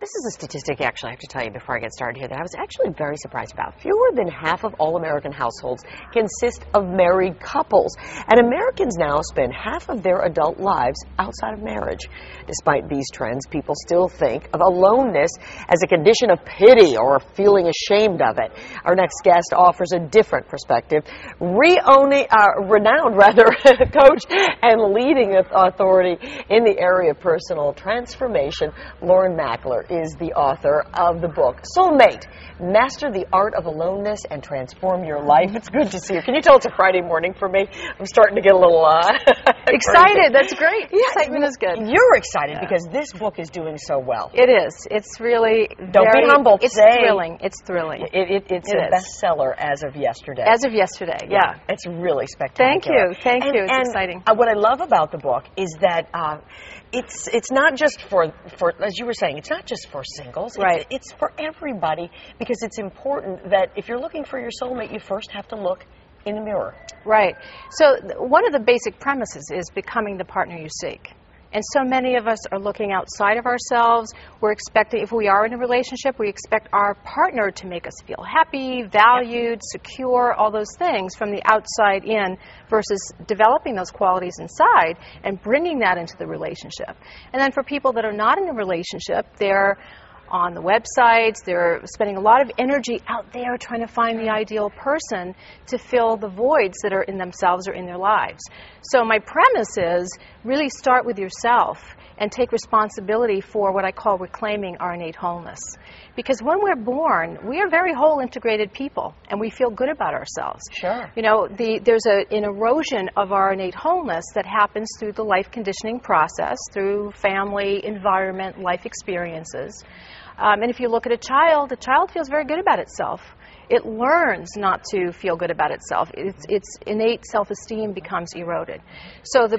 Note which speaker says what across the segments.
Speaker 1: this is a statistic actually I have to tell you before I get started here that I was actually very surprised about. Fewer than half of all American households consist of married couples. And Americans now spend half of their adult lives outside of marriage. Despite these trends, people still think of aloneness as a condition of pity or feeling ashamed of it. Our next guest offers a different perspective. Renowned coach and leading authority in the area of personal transformation, Lauren Mackler is the author of the book Soulmate, Master the Art of Aloneness and Transform Your Life. It's good to see you. Can you tell it's a Friday morning for me? I'm starting to get a little
Speaker 2: excited. That's great.
Speaker 1: Yeah,
Speaker 2: excitement is good.
Speaker 1: You're excited because this book is doing so well.
Speaker 2: It is. It's really
Speaker 1: Don't be humble.
Speaker 2: It's thrilling. It's thrilling.
Speaker 1: It's a bestseller as of yesterday.
Speaker 2: As of yesterday, yeah.
Speaker 1: It's really spectacular.
Speaker 2: Thank you. Thank you. It's exciting.
Speaker 1: What I love about the book is that it's not just for, as you were saying, it's not just for singles.
Speaker 2: Right.
Speaker 1: It's for everybody, because it's important that if you're looking for your soulmate, you first have to look in the mirror.
Speaker 2: Right. So one of the basic premises is becoming the partner you seek. And so many of us are looking outside of ourselves. We're expecting, if we are in a relationship, we expect our partner to make us feel happy, valued, secure, all those things from the outside in, versus developing those qualities inside and bringing that into the relationship. And then for people that are not in a relationship, they're on the websites, they're spending a lot of energy out there trying to find the ideal person to fill the voids that are in themselves or in their lives. So my premise is really start with yourself and take responsibility for what I call reclaiming our innate wholeness. Because when we're born, we are very whole, integrated people, and we feel good about ourselves.
Speaker 1: Sure.
Speaker 2: You know, there's an erosion of our innate wholeness that happens through the life conditioning process, through family, environment, life experiences. And if you look at a child, the child feels very good about itself. It learns not to feel good about itself. Its innate self-esteem becomes eroded. So
Speaker 1: and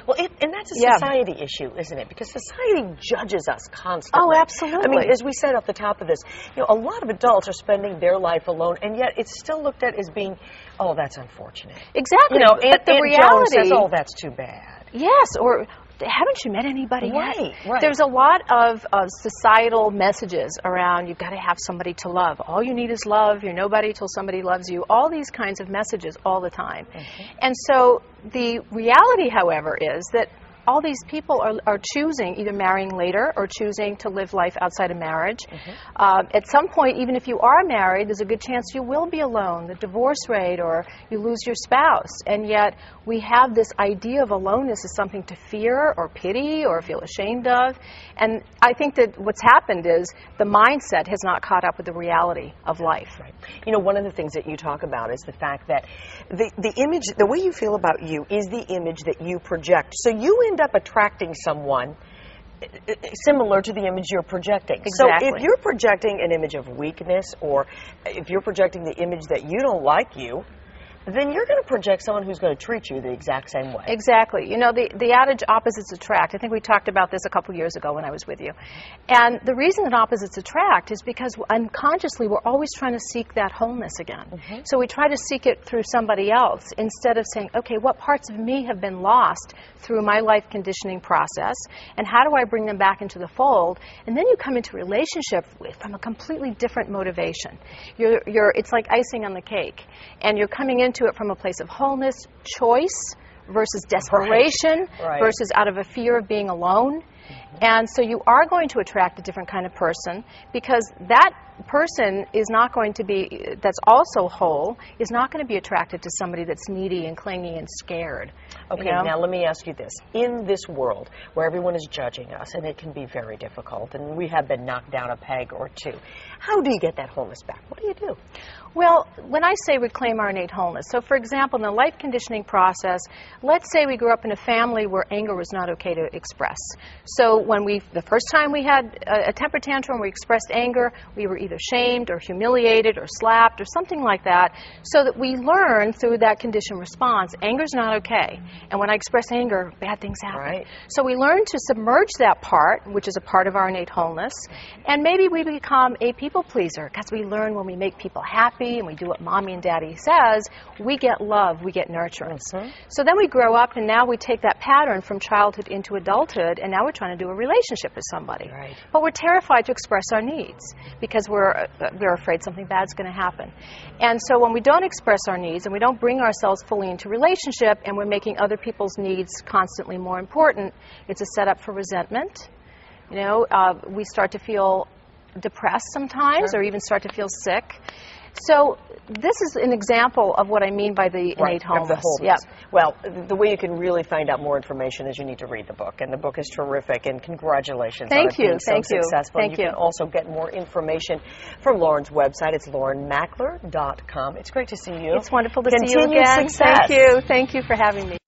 Speaker 1: that's a society issue, isn't it? Because society judges us constantly.
Speaker 2: Oh, absolutely.
Speaker 1: I mean, as we said at the top of this, you know, a lot of adults are spending their life alone, and yet it's still looked at as being, oh, that's unfortunate.
Speaker 2: Exactly.
Speaker 1: You know,
Speaker 2: but the reality
Speaker 1: Jones says, oh, that's too bad.
Speaker 2: Yes, or haven't you met anybody yet?
Speaker 1: Right.
Speaker 2: There's a lot of societal messages around you've got to have somebody to love. All you need is love. You're nobody till somebody loves you. All these kinds of messages all the time. And so the reality, however, is that all these people are choosing either marrying later or choosing to live life outside of marriage. At some point, even if you are married, there's a good chance you will be alone, the divorce rate, or you lose your spouse. And yet we have this idea of aloneness as something to fear or pity or feel ashamed of. And I think that what's happened is the mindset has not caught up with the reality of life.
Speaker 1: Right. You know, one of the things that you talk about is the fact that the image, the way you feel about you is the image that you project. So you end up attracting someone similar to the image you're projecting.
Speaker 2: Exactly.
Speaker 1: So if you're projecting an image of weakness, or if you're projecting the image that you don't like you, then you're going to project someone who's going to treat you the exact same way.
Speaker 2: Exactly. You know, the adage opposites attract. I think we talked about this a couple years ago when I was with you. And the reason that opposites attract is because unconsciously we're always trying to seek that wholeness again. So we try to seek it through somebody else instead of saying, okay, what parts of me have been lost through my life conditioning process, and how do I bring them back into the fold? And then you come into a relationship from a completely different motivation. It's like icing on the cake, and you're coming into it from a place of wholeness, choice versus desperation, versus out of a fear of being alone. And so you are going to attract a different kind of person, because that person is not going to be, that's also whole, is not going to be attracted to somebody that's needy and clingy and scared.
Speaker 1: Okay, now let me ask you this. In this world where everyone is judging us, and it can be very difficult, and we have been knocked down a peg or two, how do you get that wholeness back? What do you do?
Speaker 2: Well, when I say reclaim our innate wholeness, so for example, in the life conditioning process, let's say we grew up in a family where anger was not okay to express. So when the first time we had a temper tantrum, we expressed anger, we were either shamed or humiliated or slapped or something like that, so that we learn through that conditioned response, anger's not okay. And when I express anger, bad things happen. So we learn to submerge that part, which is a part of our innate wholeness, and maybe we become a people pleaser, because we learn when we make people happy and we do what mommy and daddy says, we get love, we get nurturance. So then we grow up, and now we take that pattern from childhood into adulthood, and now we're trying to do a a relationship with somebody.
Speaker 1: Right.
Speaker 2: But we're terrified to express our needs because we're afraid something bad's going to happen. And so when we don't express our needs and we don't bring ourselves fully into relationship and we're making other people's needs constantly more important, it's a setup for resentment. You know, we start to feel depressed sometimes,
Speaker 1: Sure.
Speaker 2: or even start to feel sick. So this is an example of what I mean by the innate wholeness.
Speaker 1: Of the wholeness. Yeah. Well, the way you can really find out more information is you need to read the book, and the book is terrific. And congratulations on it being so successful.
Speaker 2: Thank you.
Speaker 1: You can also get more information from Lauren's website. It's laurenmackler.com. It's great to see you.
Speaker 2: It's wonderful to see you
Speaker 1: Continued
Speaker 2: again.
Speaker 1: success.
Speaker 2: Thank you. Thank you for having me.